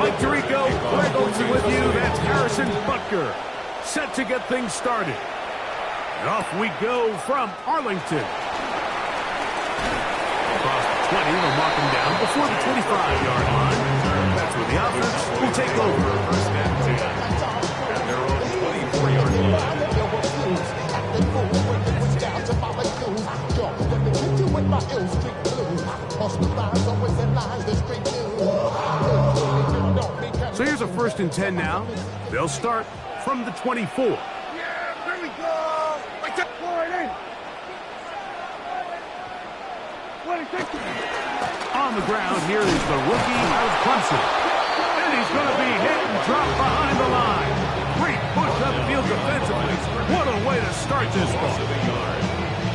Mike Tirico, Greg Olsen with you. That's Harrison Butker, set to get things started. And off we go from Arlington. Across the 20, they'll mark him down before the 25-yard line. That's where the offense will take over. First and 10 at their own 24-yard line. So here's a 1st and 10 now. They'll start from the 24. Yeah, here we go. On the ground, here is the rookie out of Clemson. And he's going to be hit and dropped behind the line. Great push upfield defensively. What a way to start this ball.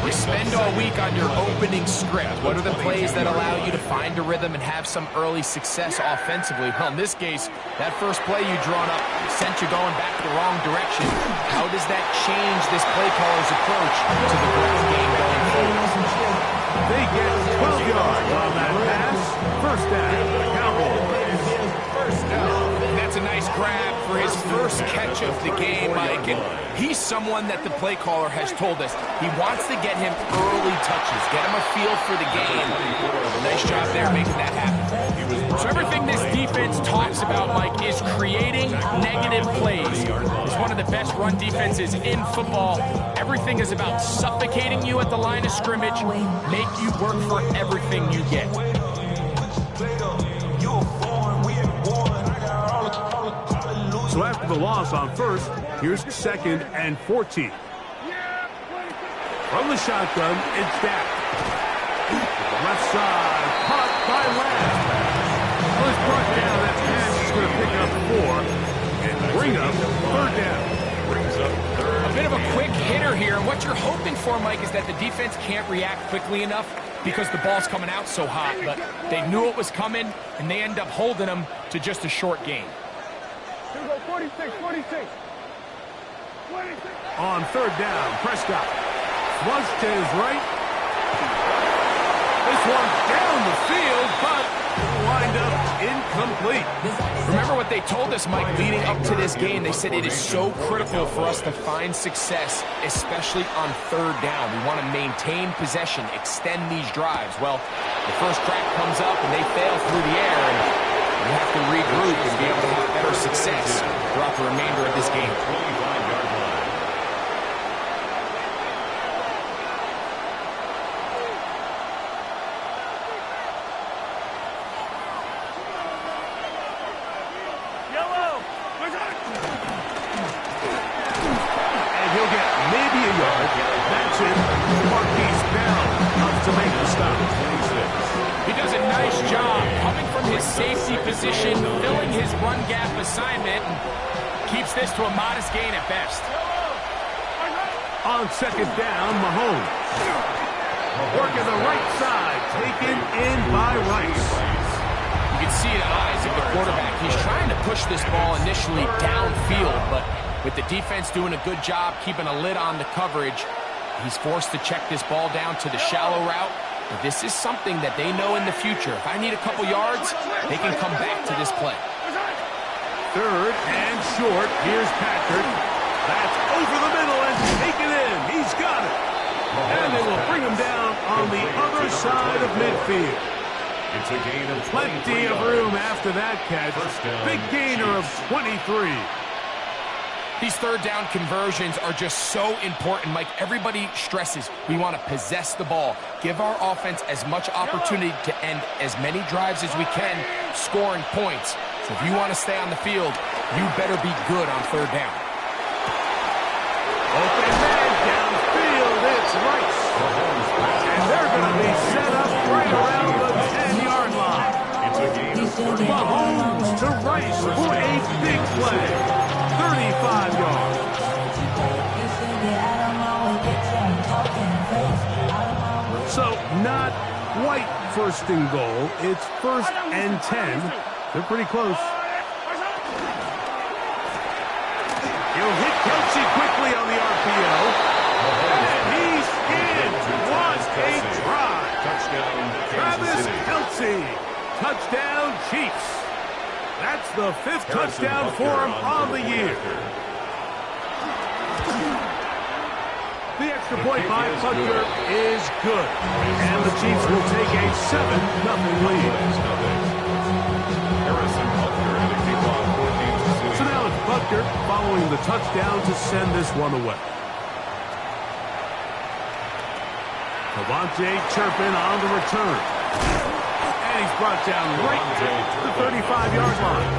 You spend all week on your opening script. What are the plays that allow you to find a rhythm and have some early success offensively? Well, in this case, that first play you drawn up sent you going back the wrong direction. How does that change this play caller's approach to the ground game going forward? They get 12 yards on that pass. First down, the Cowboys. First down. That's a nice grab for his first catch of the game, Mike. And he's someone that the play caller has told us he wants to get him early touches, get him a feel for the game. Nice job there making that happen. So everything this defense talks about, Mike, is creating negative plays. It's one of the best run defenses in football. Everything is about suffocating you at the line of scrimmage, make you work for everything you get. So after the loss on first, here's 2nd and 14. From the shotgun, it's Dak. Left side, caught by Lamb. Well, it's brought down. That pass is going to pick up 4 and bring up 3rd down. A bit of a quick hitter here. What you're hoping for, Mike, is that the defense can't react quickly enough because the ball's coming out so hot. But they knew it was coming, and they end up holding them to just a short gain. 46. On 3rd down, Prescott. Flush to his right. This one down the field, but wind up incomplete. Remember what they told us, Mike, leading up to this game? They said it is so critical for us to find success, especially on 3rd down. We want to maintain possession, extend these drives. Well, the first crack comes up, and they fail through the air, and we have to regroup and be able to have better success throughout the remainder of this game. And he'll get maybe a yard. That's it. Marquise Bell comes to make the stop. He does a nice job coming from his safety position, filling his run gap assignment, and keeps this to a modest gain at best. On 2nd down, Mahomes. Working the right side, taken in by Rice. You can see in the eyes of the quarterback. He's trying to push this ball initially downfield, but with the defense doing a good job keeping a lid on the coverage, he's forced to check this ball down to the shallow route. But this is something that they know in the future. If I need a couple yards, they can come back to this play. 3rd and short. Here's Patrick. That's over the middle and taken in. He's got it. And they will bring him down on the other side of midfield. It's a gain of plenty of room after that catch. Big gainer of 23. These 3rd down conversions are just so important, Mike. Everybody stresses we want to possess the ball, give our offense as much opportunity to end as many drives as we can, scoring points. So if you want to stay on the field, you better be good on 3rd down. Open man downfield, it's Rice. And they're going to be set up right around the 10-yard line. Mahomes to Rice for a big play. 35 yards. So not quite 1st and goal. It's 1st and 10. They're pretty close. He'll hit Kelsey quickly on the RPO. And he's in. What a try. Touchdown, Travis Kansas City. Kelsey. Touchdown, Chiefs. That's the 5th touchdown for him on the year. The extra point by Butker is good. And the Chiefs will take a 7-0 lead. So now it's Butker following the touchdown to send this one away. Devontae Turpin on the return. And he's brought down right to the 35-yard line.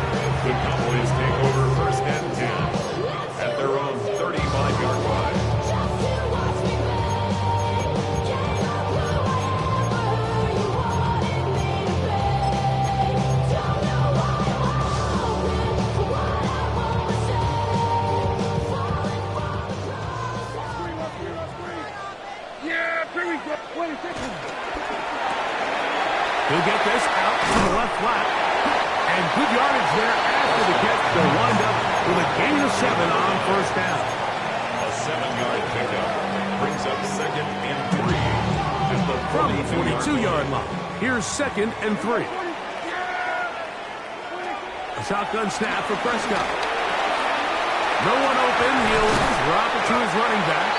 The Cowboys take over 1st and 10 at their own 35-yard line. He'll get this out to the left flat. And good yardage there after the catch. They'll wind up with a gain of 7 on 1st down. A 7-yard pickup brings up 2nd and 3 at the From the 42-yard line. Here's 2nd and 3. A shotgun snap for Prescott. No one open. He'll drop it to his running back.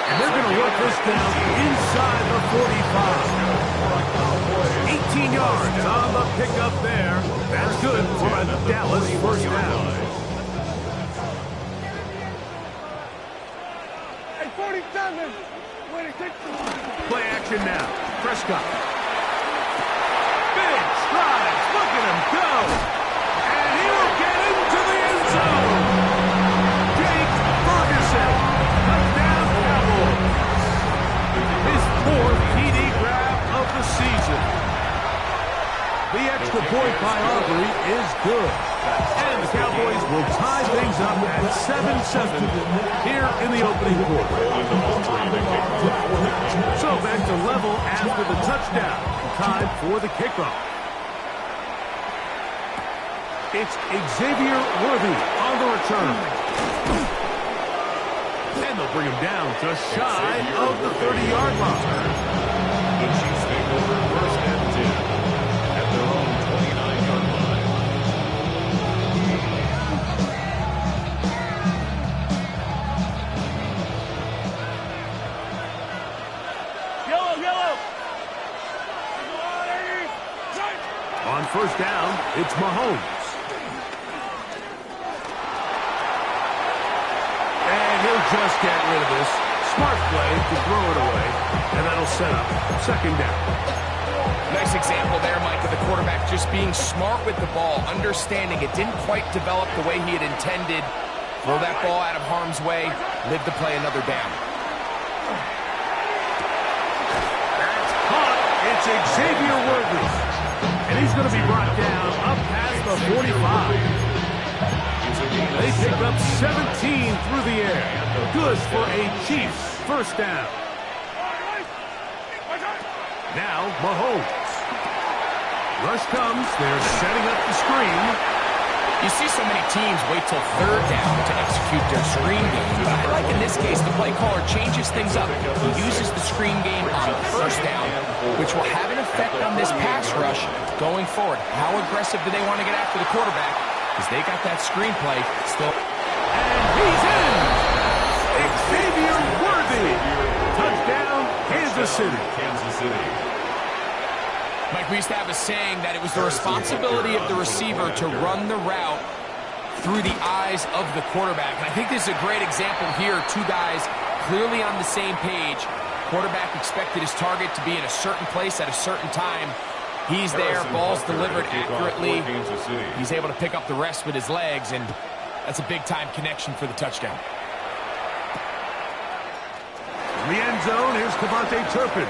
And they're going to work this down inside the 45. 18 yards on the pickup there. That's good for a Dallas 1st down. Hey, 47. Play action now. Prescott. Big strides. Look at him go. And he'll get into the end zone. Jake Ferguson. Touchdown Cowboys. His 4th TD grab of the season. The extra point by Aubrey is good. And the Cowboys will tie things up at 7-7 here in the opening quarter. So back to level after the touchdown. Time for the kickoff. It's Xavier Worthy on the return. And they'll bring him down just shy of the 30-yard line. The Chiefs take over 1st and 10 at their own 29-yard line. Yellow. On 1st down, it's Mahomes. And he'll just get rid of this. Smart play to throw it away. And that'll set up 2nd down. Nice example there, Mike, of the quarterback just being smart with the ball, understanding it didn't quite develop the way he had intended. Throw that ball out of harm's way, live to play another down. That's caught. It's Xavier Worthy. And he's going to be brought down up past the 45. They pick up 17 through the air. Good for a Chiefs 1st down. Now Mahomes. Rush comes. They're setting up the screen. You see so many teams wait till 3rd down to execute their screen game. But I like in this case the play caller changes things up. He uses the screen game on 1st down, which will have an effect on this pass rush going forward. How aggressive do they want to get after the quarterback? Because they got that screenplay still. And he's in! Xavier Worthy! Touchdown, Kansas City. Mike, we used to have a saying that it was the responsibility of the receiver to run the route through the eyes of the quarterback. And I think this is a great example here. 2 guys clearly on the same page. Quarterback expected his target to be in a certain place at a certain time. He's there, ball's delivered accurately. He's able to pick up the rest with his legs, and that's a big-time connection for the touchdown. In the end zone, here's Devontae Turpin.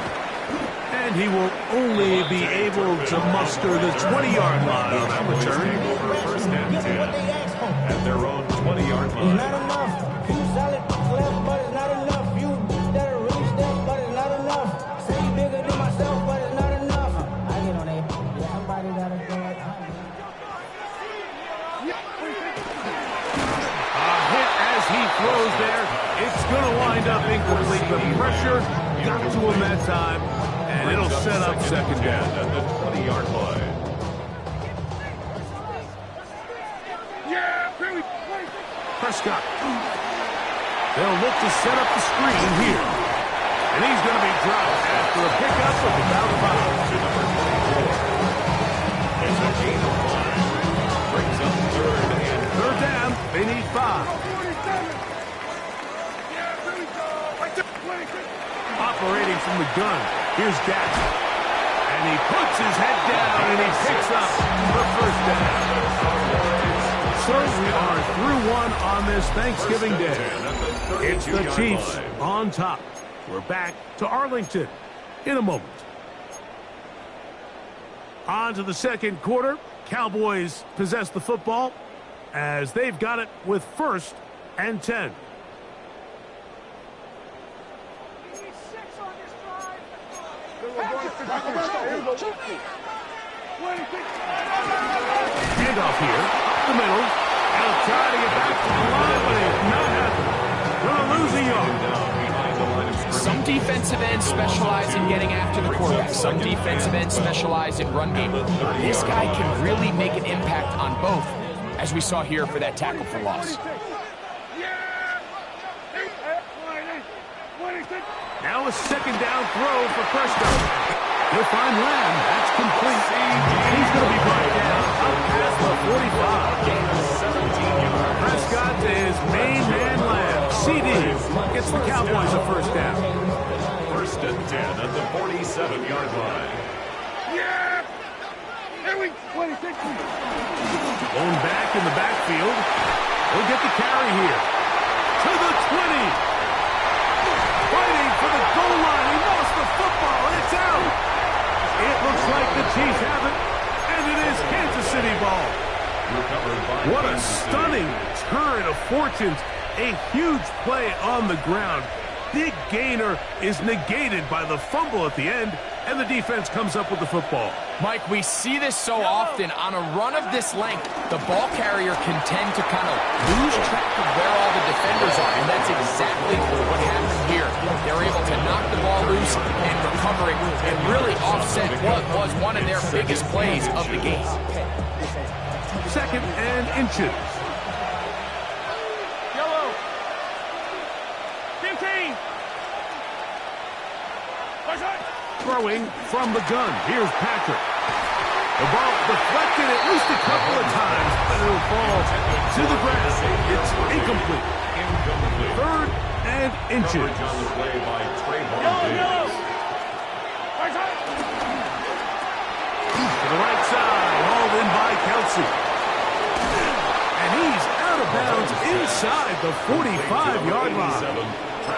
And he will only be able to muster the 20-yard line on that return. 1st and 10 at their own 20-yard line. Not enough. You solid left, but it's not enough. You that are really step, but it's not enough. Say you bigger than myself, but it's not enough. I get on it. Yeah, somebody gotta do it. A hit as he throws there. It's going to wind up incomplete. The pressure got to him that time, and it'll set up 2nd down. At the 20-yard line. Prescott. They'll look to set up the screen here. And he's going to be dropped after a pickup of about 5. To number 24. It's a gain of 5. Brings up third down. They need 5. Operating from the gun. Here's Gotw. And he puts his head down and he picks up the first down. So we are through one on this Thanksgiving Day. It's the Chiefs on top. We're back to Arlington in a moment. On to the second quarter. Cowboys possess the football as they've got it with 1st and 10. Handoff here, up the middle. He'll try to get back to the line, but it's not happening. Going to lose a yard. Some defensive ends specialize in getting after the quarterback. Some defensive ends specialize in run game. This guy can really make an impact on both, as we saw here for that tackle for loss. Now a second down throw for Prescott. He'll find Lamb. That's complete. He's going to be brought down up past the 45. Prescott to his main man Lamb. CD gets the Cowboys a first down. 1st and 10 at the 47-yard line. Yeah! Here we go. Going back in the backfield. He'll get the carry here. To the 20. Fighting for the goal line. He lost the football. It's out. It looks like the Chiefs have it, and it is Kansas City ball. What a stunning turn of fortunes. A huge play on the ground. Big gainer is negated by the fumble at the end, and the defense comes up with the football. Mike, we see this so often. On a run of this length, the ball carrier can tend to kind of lose track of where all the defenders are, and that's exactly what happened here. They're able to knock the ball loose and recover it and really offset what was one of their biggest plays of the game. 2nd and inches. Throwing from the gun. Here's Patrick. The ball deflected at least a couple of times, but it'll fall to the ground. It's incomplete. 3rd and inches. On the play by To the right side, hauled in by Kelsey. And he's out of bounds inside the 45-yard line. A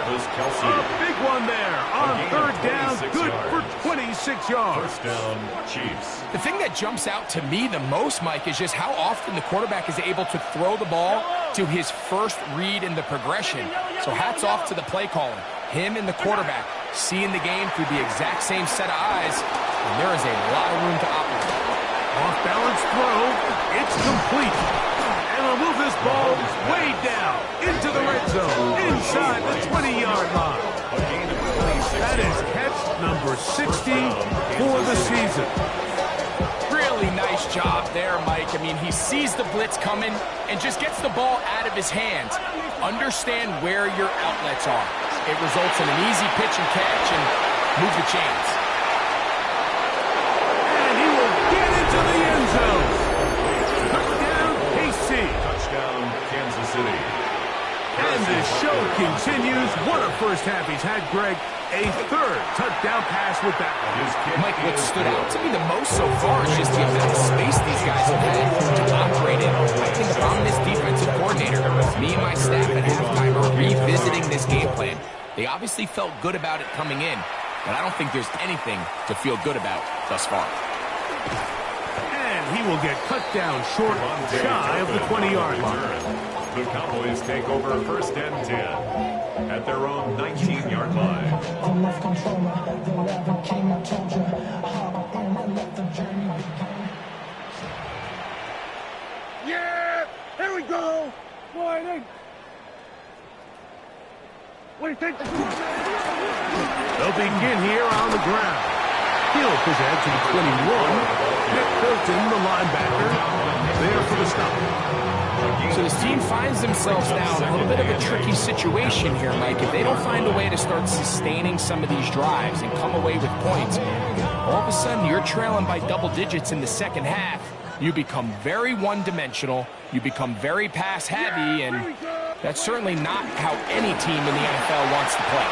big one there on 3rd down, good for 26 yards. 1st down, Chiefs. The thing that jumps out to me the most, Mike, is just how often the quarterback is able to throw the ball to his first read in the progression. So hats off to the play caller. Him and the quarterback seeing the game through the exact same set of eyes, and there is a lot of room to operate. Off-balance throw, it's complete. And we'll move this ball way down into the red zone, inside the 20-yard line. That is catch number 60 for the season. Really nice job there, Mike. I mean, he sees the blitz coming and just gets the ball out of his hands. Understand where your outlets are. It results in an easy pitch and catch and move the chains. And he will get into the end zone. Touchdown, KC. Touchdown, Kansas City. And the show continues. What a first half he's had, Greg. A 3rd touchdown pass with that one. Mike, what stood out to me the most so far is just the amount of space these guys have had to operate in. I think if I'm this defensive coordinator, me and my staff at halftime are revisiting this game plan. They obviously felt good about it coming in, but I don't think there's anything to feel good about thus far. And he will get cut down short, shy of the 20-yard line. The Cowboys take over 1st and 10 at their own 19-yard line. Yeah! Here we go! Wide in! What do you think? They'll begin here on the ground. He'll present to the 21. Nick Bolton, the linebacker, there for the stop. So this team finds themselves now in a little bit of a tricky situation here, Mike. If they don't find a way to start sustaining some of these drives and come away with points, all of a sudden you're trailing by double digits in the second half. You become very one-dimensional, you become very pass-heavy, and that's certainly not how any team in the NFL wants to play.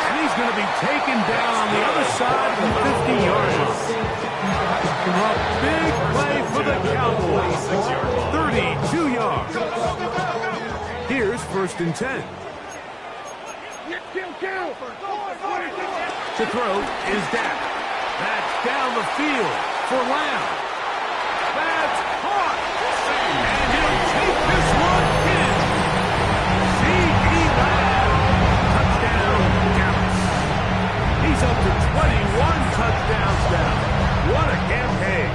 And he's going to be taken down on the other side of the 50-yard line. A big play for the Cowboys. 32 yards. Here's 1st and 10. To throw is Dak. That's down the field for Lamb. That's caught. And he'll take this one in. C.E. Lamb. Touchdown, Dallas. He's up to 21 touchdowns now. What a campaign.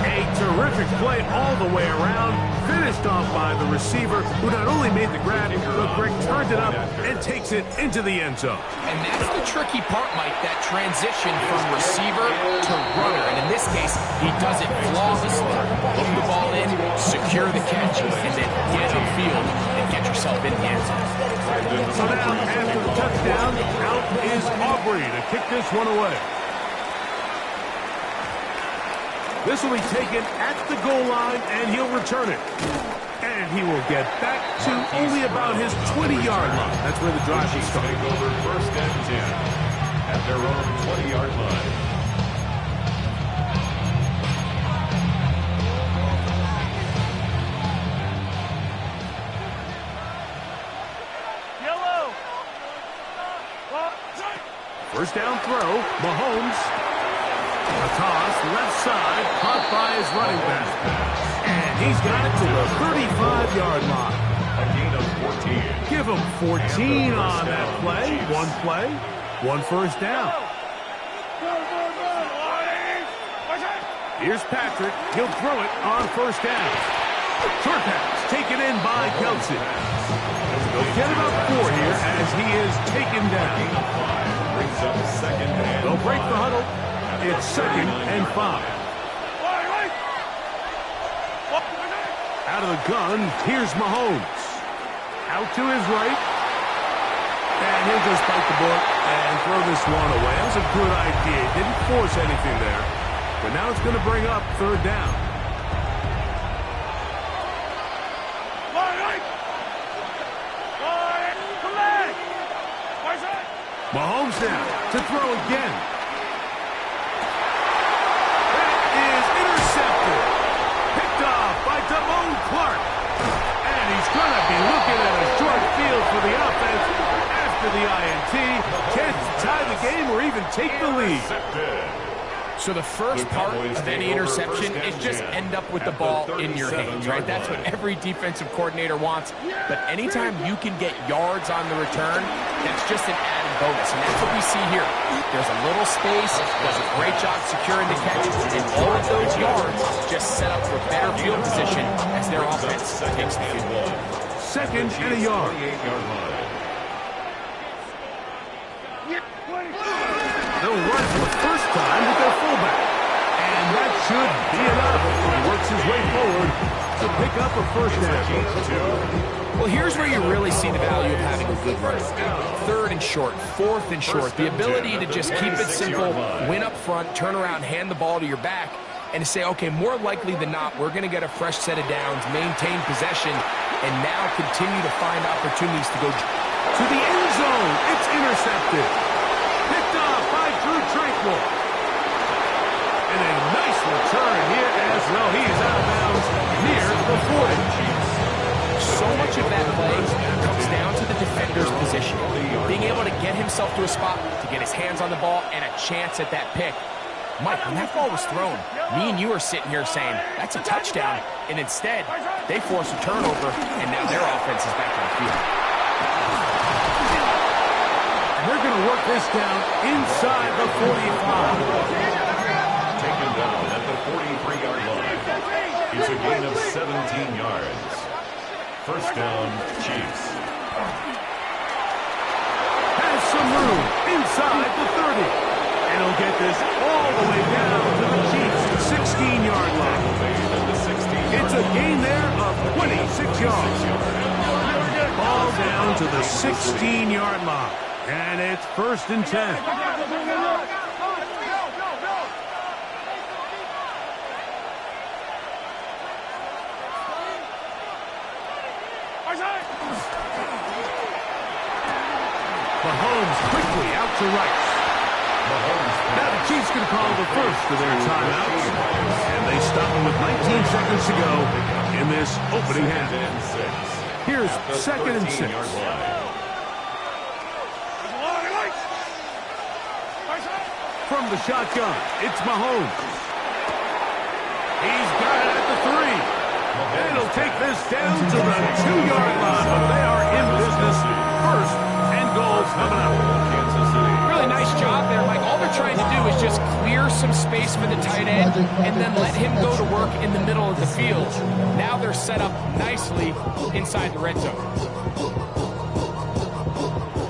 A terrific play all the way around. Finished off by the receiver, who not only made the grab, but Greg turned it up and takes it into the end zone. And that's the tricky part, Mike, that transition from receiver to runner. And in this case, he does it flawlessly. Hook the ball in, secure the catch, and then get upfield and get yourself in the end zone. So now, after the touchdown, out is Aubrey to kick this one away. This will be taken at the goal line, and he'll return it. And he will get back to only about his 20-yard line. That's where the drive will start. Take over 1st and 10 at their own 20-yard line. Yellow. 1st down throw, Mahomes. A toss, left side, caught by his running back. And he's got it to the 35-yard line. A gain of 14. Give him 14 on that play. One 1st down. Here's Patrick. He'll throw it on 1st down. Short pass taken in by Kelsey. They'll get about 4 here as he is taken down. Brings up 2nd and They'll break the huddle. It's 2nd and 5. Out of the gun, here's Mahomes. Out to his right. And he'll just bite the bullet and throw this one away. That was a good idea. Didn't force anything there. But now it's going to bring up 3rd down. Mahomes now to throw again. Clark. And he's going to be looking at a short field for the offense after the INT. Chance to tie the game or even take the lead. So the first part of any interception is just end up with the ball in your hands, right? That's what every defensive coordinator wants. But anytime you can get yards on the return, that's just an added bonus. And that's what we see here. There's a little space, does a great job securing the catch, and all of those yards just set up for better field position as their offense takes the field. 2nd and a yard. They'll run for the first time with their fullback. And that should be enough. He works his way forward to pick up a 1st down. Well, here's where you really see the value of having a good runner. 3rd and short, 4th and short. The ability to just keep it simple, win up front, turn around, hand the ball to your back, and to say, okay, more likely than not, we're going to get a fresh set of downs, maintain possession, and now continue to find opportunities to go to the end zone. It's intercepted. Picked off by Drew Tranquil. And a nice return here as well. He is out of bounds near the 40. So much of that play comes down to the defender's position. Being able to get himself to a spot, to get his hands on the ball, and a chance at that pick. Mike, when that ball was thrown, me and you are sitting here saying, that's a touchdown. And instead, they force a turnover, and now their offense is back on the field. They're going to work this down inside the 45. Taken down at the 43-yard line. It's a gain of 17 yards. 1st down, Chiefs. Has some room inside the 30. And he'll get this all the way down to the Chiefs' 16-yard line. It's a gain there of 26 yards. Ball down to the 16-yard line. And it's 1st and 10. Mahomes quickly out to Rice. Now the Chiefs can call the first of their timeouts. And they stop him with 19 seconds to go in this opening half. Here's 2nd and 6. From the shotgun, it's Mahomes. He's got it at the 3. And he'll take this down to the 2-yard line. But they are in business. 1st and goal coming up. Really nice job there, Mike. All they're trying to do is just clear some space for the tight end and then let him go to work in the middle of the field. Now they're set up nicely inside the red zone.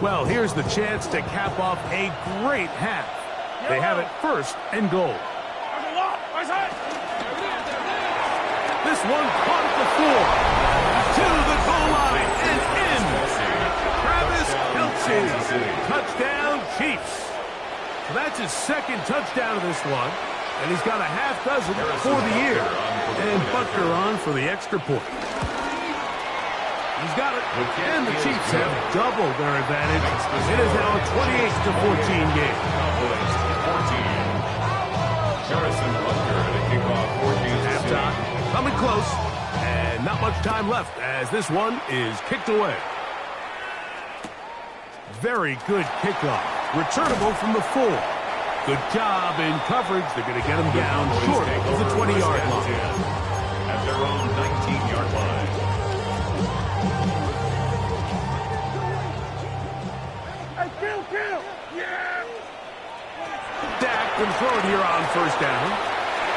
Well, here's the chance to cap off a great half. They have it 1st and goal. This one caught at the 4. To the goal line and in. Travis Kelce. Touchdown, Chiefs. So that's his 2nd touchdown of this one. And he's got a half dozen for the year. And Butker on for the extra point. He's got it. And the Chiefs have doubled their advantage. It is now a 28-14 game. Harrison Butker to kick off 14. Halftime coming close. And not much time left as this one is kicked away. Very good kickoff. Returnable from the 4. Good job in coverage. They're going to get him down short of the 20-yard line. At their own 19-yard line. Hey, kill! Yeah! Dak can throw it here on 1st down.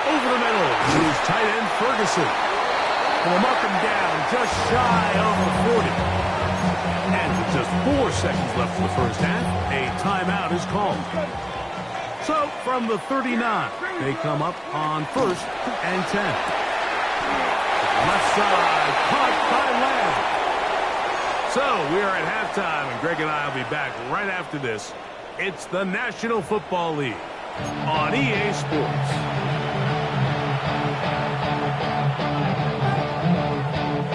Over the middle is tight end Ferguson. And we'll mark him down just shy of the 40. And with just 4 seconds left in the 1st half, a timeout is called. So from the 39, they come up on 1st and 10. Left side, caught by Lamb. So we are at halftime, and Greg and I will be back right after this. It's the National Football League on EA Sports.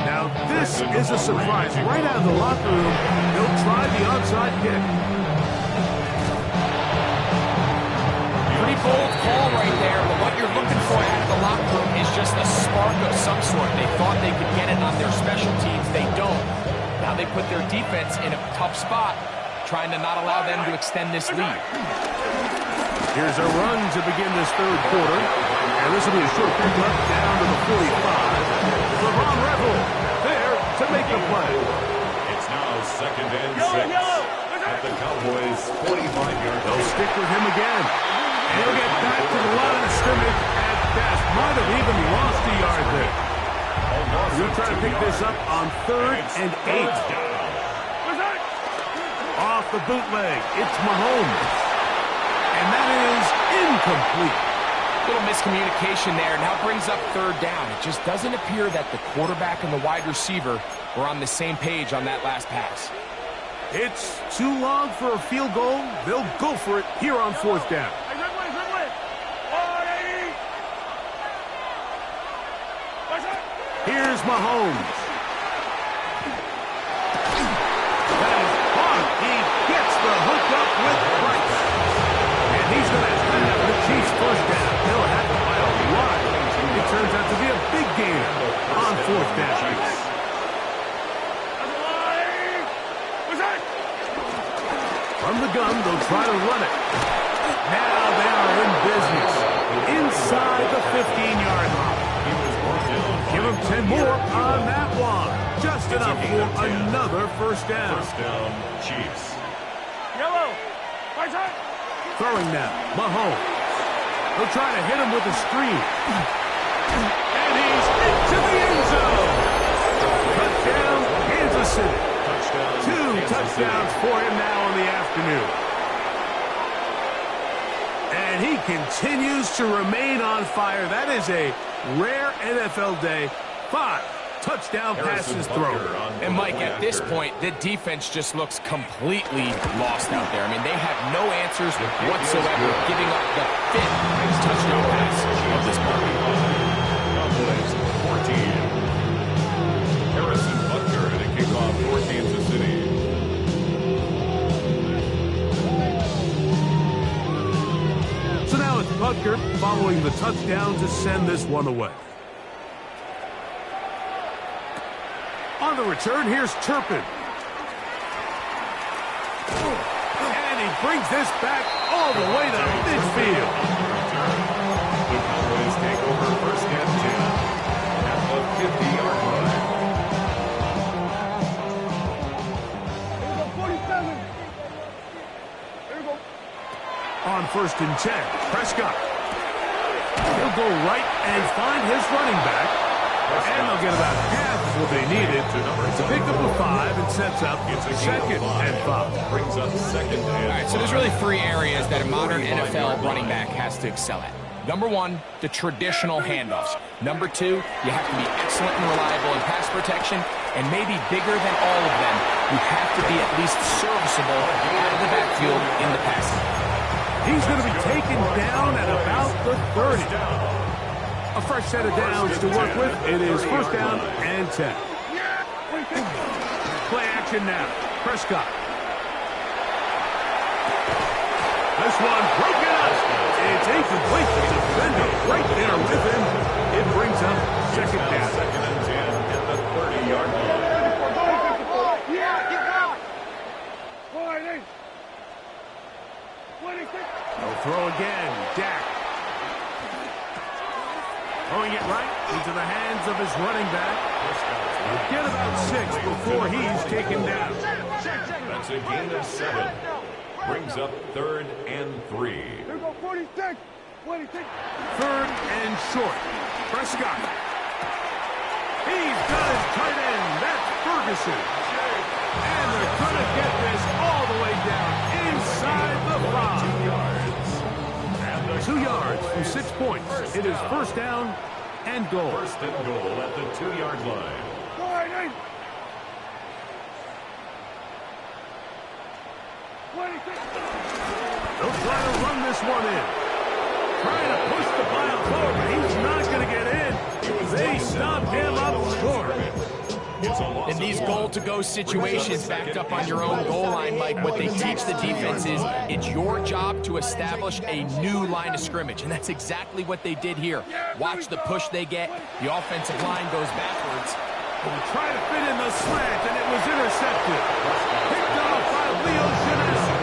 Now this is a surprise. Right out of the locker room, they'll try the onside kick. Pretty bold call right there, but what you're looking for out of the locker room is just a spark of some sort. They thought they could get it on their special teams. They don't. Now they put their defense in a tough spot, trying to not allow them to extend this lead. Here's a run to begin this 3rd quarter. And this will be a short pickup down to the 45. LeBron Revel there to make the play. It's now 2nd and 6. At the Cowboys' 45-yard line. They'll stick with him again. And he'll get back to the line of scrimmage at best. Might have even lost a yard there. We'll try to pick this up on 3rd and 8. Off the bootleg, it's Mahomes. And that is incomplete. Little miscommunication there. Now brings up 3rd down. It just doesn't appear that the quarterback and the wide receiver were on the same page on that last pass. It's too long for a field goal. They'll go for it here on 4th down. Here's Mahomes. That is hard. He gets the hook up with Rice. And he's going to have the Chiefs 1st down. They'll have it by a lot. It turns out to be a big game on 4th down. From the gun, they'll try to run it. Now they are in business. Inside the 15-yard line. Give him 10 more on that one. Just enough for another 1st down. 1st down, Chiefs. Throwing now, Mahomes. They'll try to hit him with a screen. And he's into the end zone. Touchdown, Kansas City. 2 touchdowns for him now in the afternoon. And he continues to remain on fire. That is a rare NFL day. 5 touchdown passes thrown. And Mike, at this point, the defense just looks completely lost out there. I mean, they have no answers whatsoever, giving up the 5th touchdown pass of this ball. Cowboys 14. Harrison Butker to kick off for Kansas City. So now it's Butker following the touchdown to send this one away. On the return, here's Turpin. And he brings this back all the way to midfield. The Cowboys take over first and 10 at the 50-yard line. Here we go, 47. Here we go. On first and 10, Prescott. He'll go right and find his running back. And they'll get about half of what they needed. It's a pickup of 5 and sets up second and 5. Brings up second and 5. All right, so there's really 3 areas that a modern NFL running back has to excel at. Number 1, the traditional handoffs. Number 2, you have to be excellent and reliable in pass protection. And maybe bigger than all of them, you have to be at least serviceable out of the backfield in the passing. He's going to be taken down at about the 30. A fresh set of downs to work with. It is first down and 10. Play action now. Prescott. This one broken up. It's incomplete. The defender right there with him. It brings up second down. Second and 10 at the 30-yard line. They'll throw again. Dak. Throwing it right into the hands of his running back. He'll get about 6 before he's taken down. That's a gain of 7. Brings up third and 3. Here we go, 46. 26. Third and short. Prescott. He's got his tight end. That's Ferguson. And they're going to get this all the way down inside the 5. 2 yards from 6 points. It is first down and goal. First and goal at the 2-yard line. They'll try to run this one in. Trying to push the pile forward. He's not going to get in. They stop him up short. In these goal-to-go situations backed up on your own goal line, Mike, what they teach the defense is it's your job to establish a new line of scrimmage, and that's exactly what they did here. Watch the push they get. The offensive line goes backwards. Will try to fit in the slant, and it was intercepted. Picked off by Leo Janessa.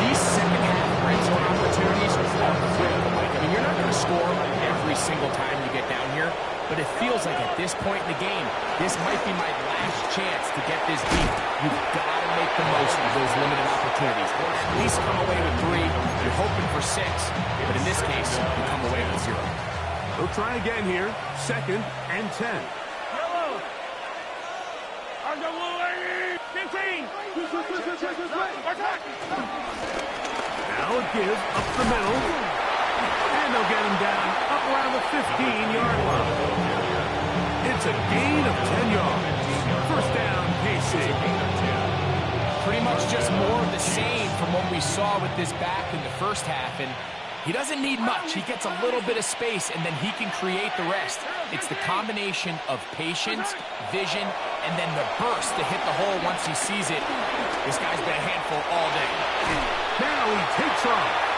These second-half red zone opportunities are critical, Mike. I mean, you're not going to score every single time you get down here, but it feels like at this point in the game, this might be my last chance to get this deep. You've got to make the most of those limited opportunities. At least come away with 3. You're hoping for 6, but in this case, you come away with 0. They'll try again here. Second and 10. Now a give up the middle. And they'll get him down up around the 15-yard line. It's a gain of 10 yards. First down, KC. Pretty much just more of the same from what we saw with this back in the first half. And he doesn't need much. He gets a little bit of space, and then he can create the rest. It's the combination of patience, vision, and then the burst to hit the hole once he sees it. This guy's been a handful all day. Now he takes off.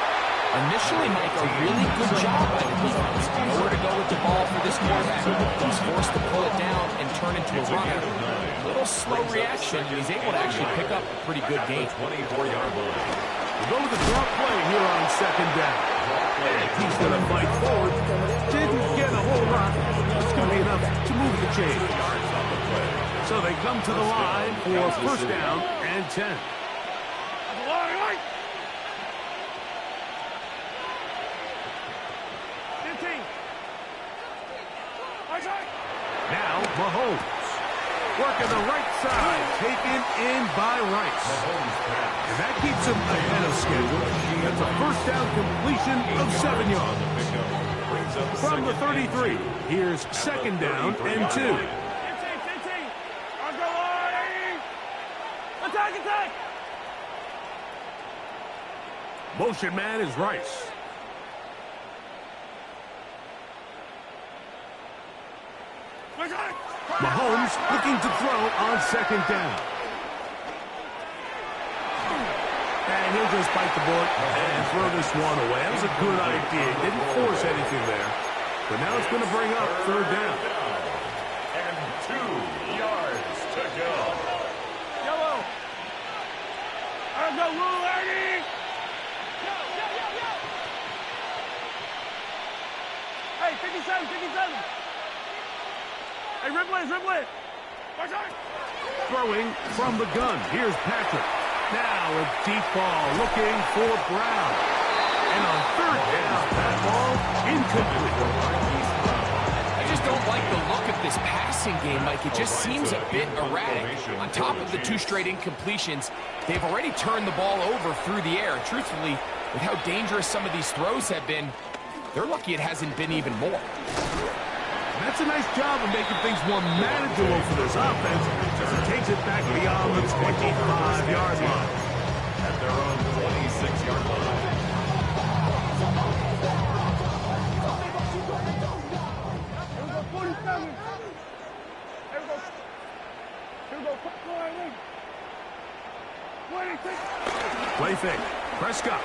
Initially, Mike, a really good job by the defense. Nowhere to go with the ball for this quarterback. He's forced to pull it down and turn into a runner. A little slow reaction, and he's able to actually pick up a pretty good gain. 24-yard line. We'll go with the drop play here on second down. And he's going to fight forward. Didn't get a whole lot. It's going to be enough to move the chain. So they come to the line for first down and 10. Now Mahomes. Working the right side, taken in by Rice. And that keeps him ahead of schedule. That's a first down completion of 7 yards. From the 33, here's second down and 2. Attack, attack! Motion man is Rice. Mahomes looking to throw on second down. And he'll just bite the bullet and throw this one away. That was a good idea. Didn't force anything there. But now it's going to bring up third down. And 2 yards to go. Yellow! I'll go, Lou, Ernie! Hey, 57, 57! Hey, Ripley! Throwing from the gun. Here's Patrick. Now a deep ball looking for Brown. And on third down, that ball incomplete. I just don't like the look of this passing game, Mike. It just seems a bit erratic. On top of the 2 straight incompletions, they've already turned the ball over through the air. Truthfully, with how dangerous some of these throws have been, they're lucky it hasn't been even more. That's a nice job of making things more manageable for this offense as it takes it back beyond the 25-yard line. At their own 26-yard line. Here we go, 47. Here we go. Here we go, 26. Play fake. Prescott.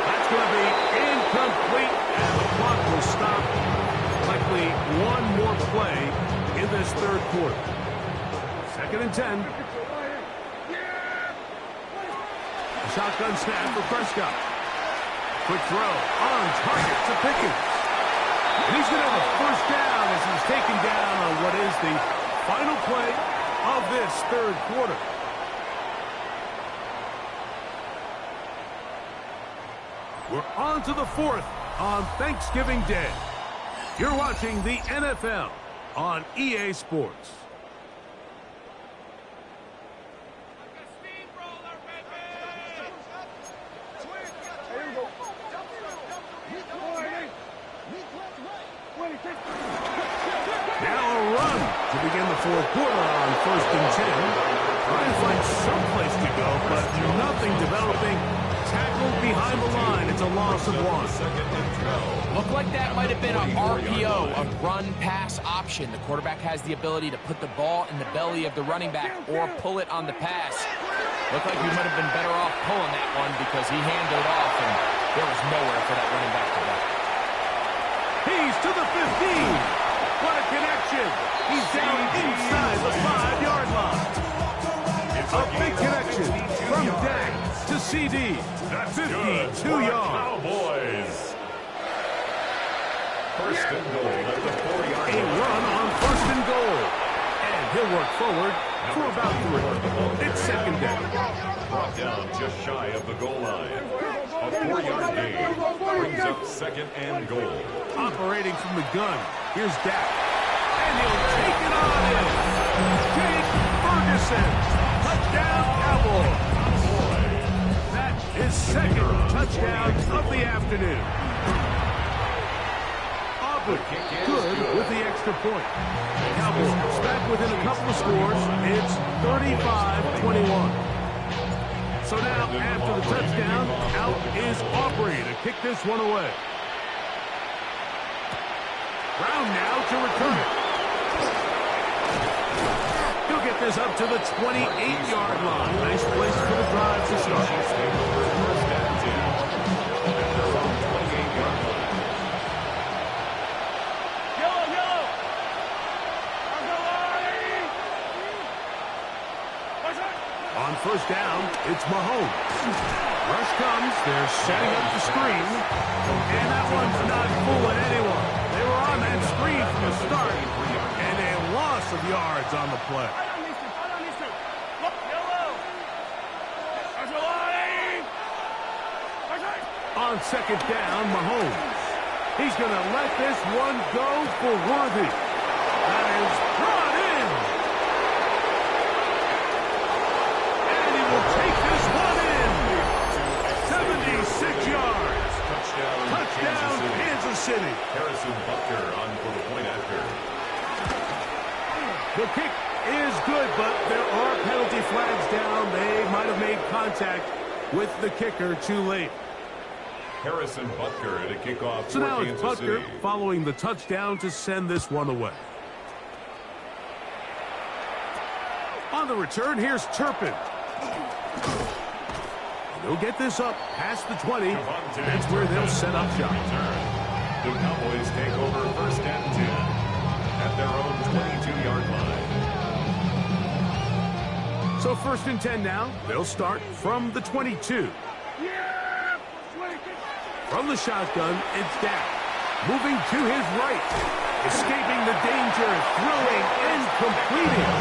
That's going to be incomplete, and the clock will stop. Likely one more play in this third quarter. Second and 10. A shotgun snap for Prescott. Quick throw on target to Pickens. And he's going to have a first down as he's taken down on what is the final play of this third quarter. We're on to the fourth on Thanksgiving Day. You're watching the NFL on EA Sports. Now a run to begin the fourth quarter on first and 10. Trying to find some place to go, but nothing developing. Tackled behind the line. It's a loss of 1. Looked like that might have been an RPO, a run-pass option. The quarterback has the ability to put the ball in the belly of the running back or pull it on the pass. Looked like he might have been better off pulling that one because he handed it off, and there was nowhere for that running back to go. He's to the 15. What a connection. He's down inside the 5-yard line. A big connection from Dak to CD. 52 yards. Cowboys. First and goal at the 4-yard A line. run on first and goal. And he'll work forward for about 3. It's second down. Brought down just shy of the goal line. A 4-yard gain brings up second and goal. Operating from the gun. Here's Dak. And he'll take it on in. Jake Ferguson. Touchdown, Cowboys. That is second touchdown of the afternoon. Aubrey good with the extra point. Cowboys back within a couple of scores. It's 35-21. So now, after the touchdown, out is Aubrey to kick this one away. Brown now to return it. He'll get this up to the 28-yard line. Nice place for the drive to start. First and 10. At their own 28-yard line. Yellow! On first down, it's Mahomes. Rush comes. They're setting up the screen. And that one's not fooling anyone. They were on that screen from the start. And a loss of yards on the play. On second down, Mahomes. He's going to let this one go for Worthy. That is brought in. And he will take this one in. 76 yards. Touchdown, Kansas City. Harrison Butker on for the point after. The kick is good, but there are penalty flags down. They might have made contact with the kicker too late. Harrison Butker at a kickoff So for now it's Kansas Butker City. following the touchdown to send this one away. On the return, here's Turpin. They'll get this up past the 20. That's where they'll set up shop. The Cowboys take over first and 10 at their own 22-yard line. So first and 10 now. They'll start from the 22. From the shotgun, it's down. Moving to his right. Escaping the danger, throwing and completing.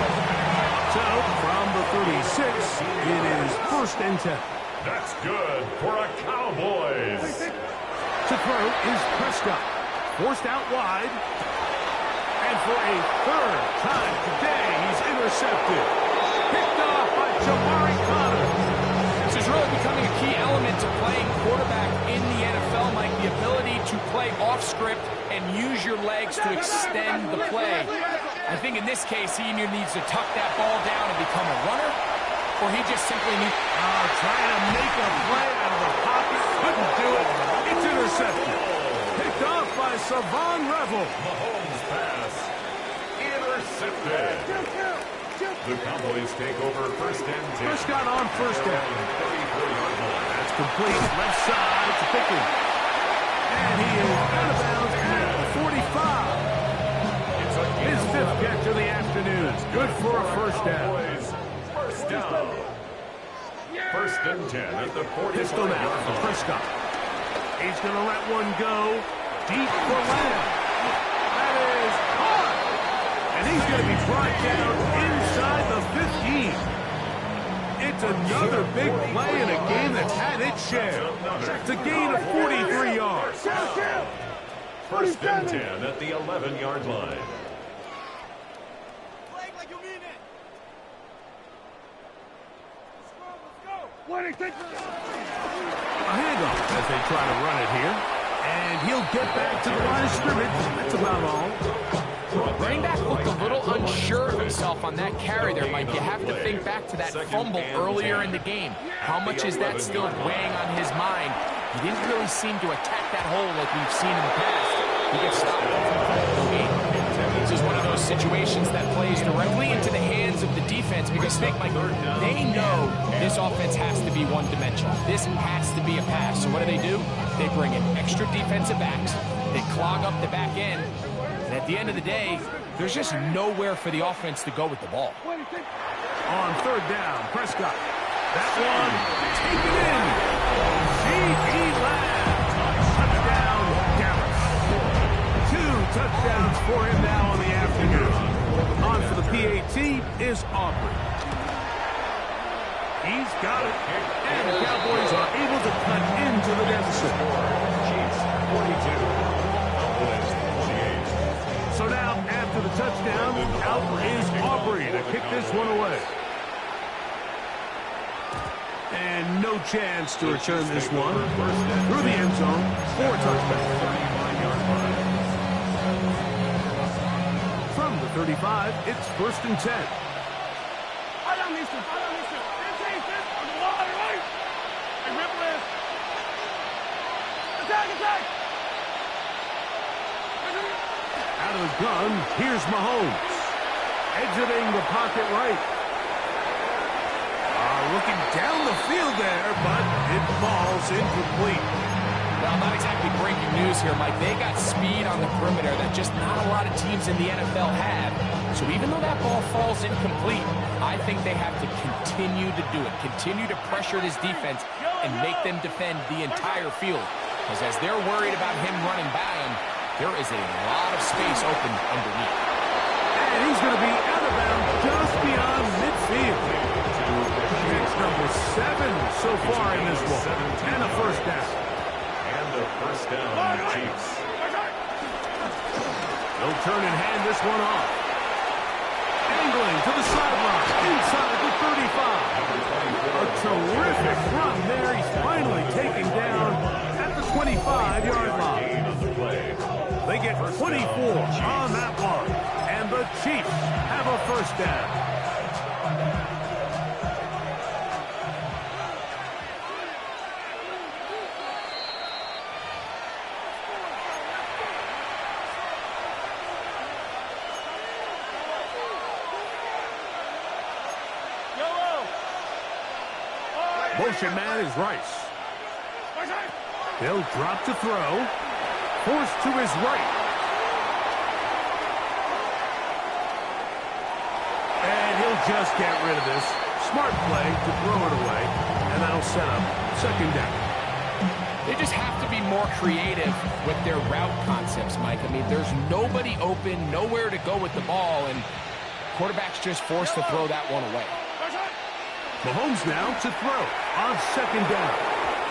So from the 36, it is first and 10. That's good for a Cowboys. To throw is Prescott. Forced out wide. And for a third time today, he's intercepted. Picked off by Jabari Connor. This is really becoming a key element to playing quarterback in the NFL, Mike. The ability to play off script and use your legs to extend the play. I think in this case, he either needs to tuck that ball down and become a runner, or he just simply needs... Trying to make a play out of the pocket. Couldn't do it. It's intercepted. Picked off by Savon Revel. Mahomes pass intercepted. The Cowboys take over first and 10. Prescott on first down. 34-yard line. That's complete. Left side to Pickens. And he is out of bounds at the 45. It's a His fifth catch of the afternoon. Good for a first down. Cowboys first down. First and 10 at the 45-yard Pistol now for line. Prescott. He's going to let one go. Deep for Lamb. That is caught. And he's going to be brought down inside the 15. It's another big play in a game that's had its share. It's a gain of 43 yards. First and 10 at the 11-yard line. A handoff as they try to run it here. And he'll get back to the line of scrimmage. That's about all. Running back looked a little unsure of himself on that carry there, Mike. You have to think back to that fumble earlier in the game. How much is that still weighing on his mind? He didn't really seem to attack that hole like we've seen in the past. He gets stopped from the game. This is one of those situations that plays directly into the hands of the defense because, think, Mike, they know this offense has to be one-dimensional. This has to be a pass. So what do? They bring in extra defensive backs. They clog up the back end. And at the end of the day, there's just nowhere for the offense to go with the ball. On third down, Prescott. That one taken in. C.E. Lamb. Touchdown, Dallas. 2 touchdowns for him now on the afternoon. On for the PAT is Aubrey. He's got it. And the Cowboys are able to cut into the deficit. Chiefs 42. Cowboys 28. So now, after the touchdown, out is Aubrey to kick this one away. And no chance to return this one through the end zone for a touchdown. 35-yard line. From the 35, it's first and 10. Out of the gun, here's Mahomes. Exiting the pocket right. Looking down the field there, but it falls incomplete. Well, not exactly breaking news here, Mike. They got speed on the perimeter that just not a lot of teams in the NFL have. So even though that ball falls incomplete, I think they have to continue to do it. Continue to pressure this defense and make them defend the entire field. Because as they're worried about him running by them, there is a lot of space open underneath. And he's going to be out of bounds just beyond midfield. It's number 7 so far in this one. And a first down. And a first down, Chiefs. They'll turn and hand this one off. Angling to the sideline, inside the 35. A terrific run there. He's finally taken down at the 25-yard line. They get 24 on that one, and the Chiefs have a first down. Motion man is Rice. They'll drop to throw. Forced to his right. And he'll just get rid of this. Smart play to throw it away. And that'll set up second down. They just have to be more creative with their route concepts, Mike. I mean, there's nobody open, nowhere to go with the ball, and quarterback's just forced to throw that one away. Mahomes now to throw on second down.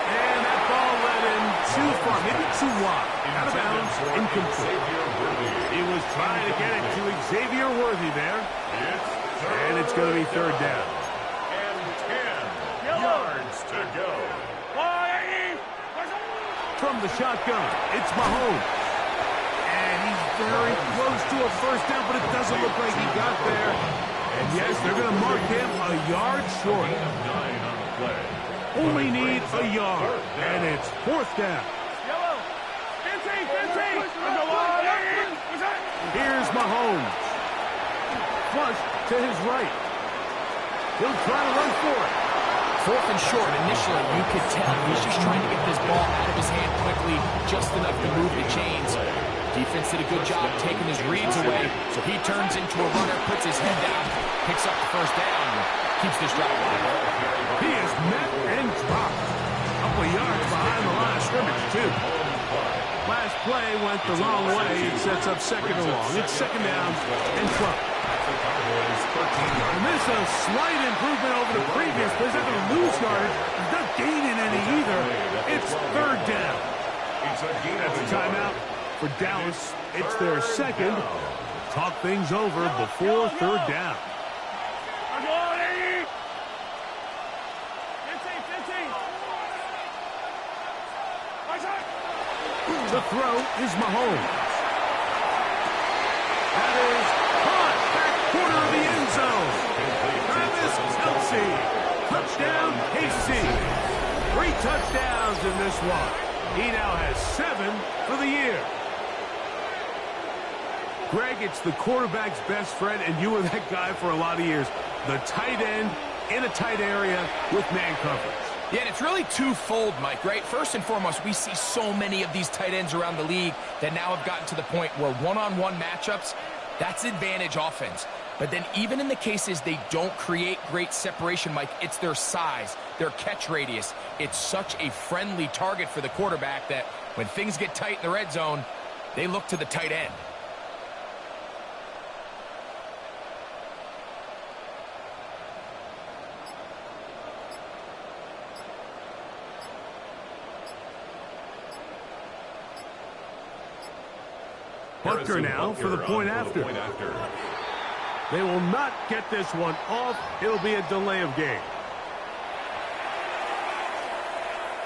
And that ball led him too far, maybe too wide. Out of bounds, incomplete. He was trying to get it to Xavier Worthy there. And it's going to be third down. And 10 yards to go. From the shotgun, it's Mahomes. And he's very close to a first down, but it doesn't look like he got there. And yes, they're going to mark him a yard short. Only need a yard, and it's fourth down. Here's Mahomes. Flush to his right. He'll try to run for it. Fourth and short, initially, you could tell he's just trying to get this ball out of his hand quickly, just enough to move the chains. Defense did a good job taking his reads away, so he turns into a runner, puts his head down, picks up the first down, and keeps this drive alive. He is met and dropped. A couple yards behind the line of scrimmage, too. Last play went the wrong way. It sets up second and long. It's second down and 12. And this is a slight improvement over the previous play. He's not going to lose yardage. He's not gaining any either. It's third down. That's a timeout for Dallas. It's their second. Talk things over before third down. The throw is Mahomes. That is caught back corner of the end zone. Travis Kelce. Touchdown, KC. 3 touchdowns in this one. He now has 7 for the year. Greg, it's the quarterback's best friend, and you were that guy for a lot of years. The tight end in a tight area with man coverage. Yeah, and it's really twofold, Mike, right? First and foremost, we see so many of these tight ends around the league that now have gotten to the point where one-on-one matchups, that's advantage offense. But then even in the cases they don't create great separation, Mike, it's their size, their catch radius. It's such a friendly target for the quarterback that when things get tight in the red zone, they look to the tight end. Butker now for the point after. They will not get this one off. It'll be a delay of game.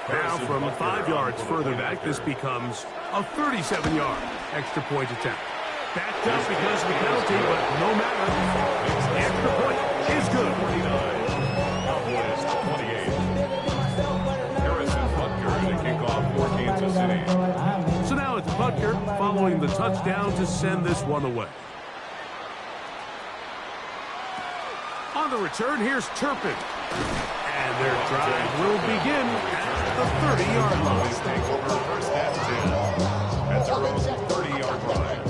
Now from 5 yards further back, this becomes a 37-yard extra point attempt. Backed up because of the penalty, but no matter. The extra point is good. Cowboys 28. Harrison Butker to kick off for Kansas City. So now it's Butker following the touchdown to send this one away. On the return, here's Turpin. And their drive will begin at the 30-yard line. Take over first and 10 at their own 30-yard line.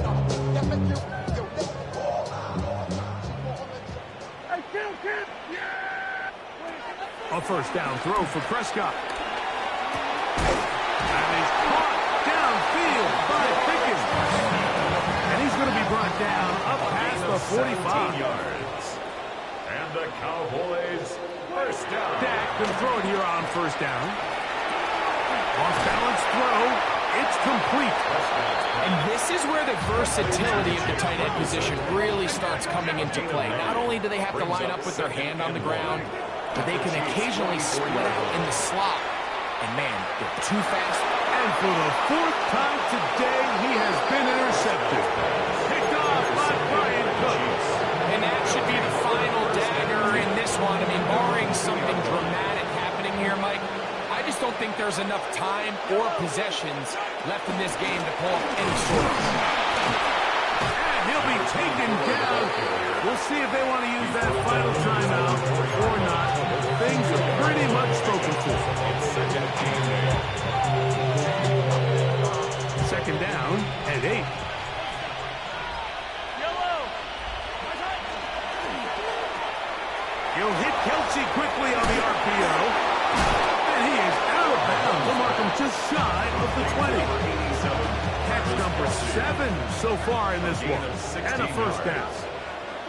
A first down throw for Prescott. And he's caught downfield by Pickens. And he's going to be brought down up past the 45 yards. And the Cowboys first down. Dak can throw it here on first down. Off balance throw. It's complete. complete. And this is where the versatility of the tight end position really starts coming into play. Not only do they have to line up with their hand on the ground, but they can occasionally split out in the slot. And man, they're too fast. And for the fourth time today, he has been intercepted. Picked off by Brian Cook. And that should be the final dagger in this one. I mean, barring something dramatic happening here, Mike, I just don't think there's enough time or possessions left in this game to pull up any sort of. And he'll be taken down. We'll see if they want to use that final timeout or not. Things are pretty much spoken for. Second down at 8. He'll hit Kelsey quickly on the RPO. And he is out of bounds. We'll mark him just shy of the 20. Catch number 7 so far in this one. And a first down.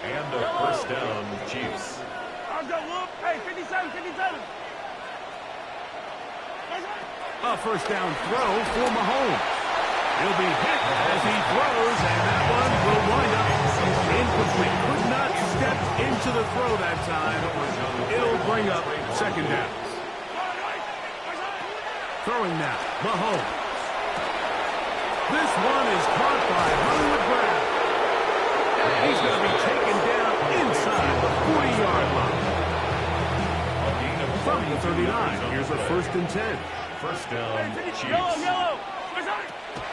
And a first down, Chiefs. I'll go, Whoop. Hey, 57, 57. A first down throw for Mahomes. He'll be hit as he throws, and that one will wind up incomplete. Could not step into the throw that time. It'll bring up second down. Throwing now, Mahomes. This one is caught by Hollywood Brown. He's going to be taken down inside the 40-yard line. From the 39, here's a 1st and 10. First down, Chiefs. Yellow.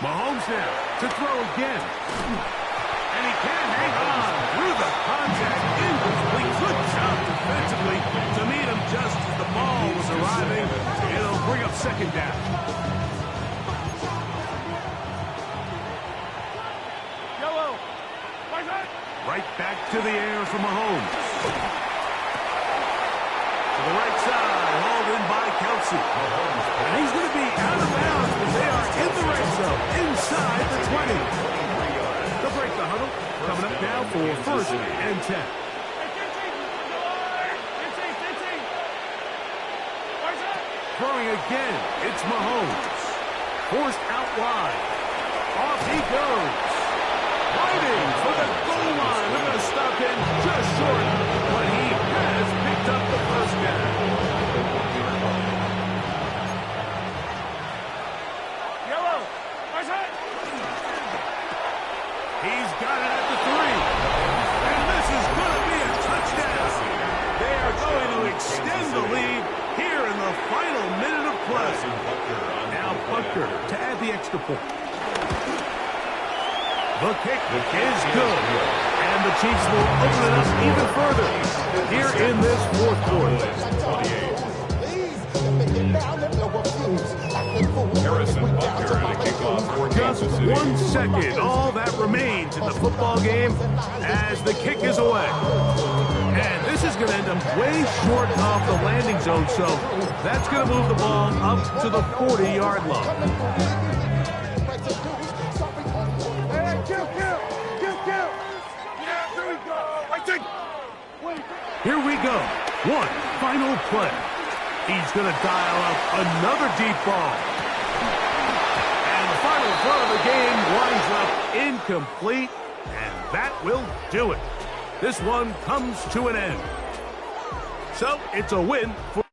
Mahomes now to throw again. And he can hang on through the contact. Incomplete. Good job defensively to meet him just as the ball was arriving. It'll bring up second down. Yellow. Right back to the air for Mahomes. To the right side, hauled in by Kelsey. And he's going to be out of bounds, but they are in the red zone, inside the 20. They'll break the huddle. Coming up now for 1st and 10. Throwing again, it's Mahomes. Forced out wide. Off he goes. Fighting for the goal line. They're going to stop him just short, but he has picked up the first down. Yellow. He's got it at the 3. And this is going to be a touchdown. They are going to extend the lead here in the final minute of play. Now Butker to add the extra point. The kick is good. And the Chiefs will open it up even further here in this 4th quarter. Harrison Butker to kick off for Just Kansas City. 1 second, all that remains in the football game as the kick is away. And this is going to end up way short of the landing zone, so that's going to move the ball up to the 40-yard line. Hey, kill. Yeah, there we go. I think. Wait. Here we go. One final play. He's going to dial up another deep ball. And the final throw of the game winds up incomplete, and that will do it. This one comes to an end. So it's a win for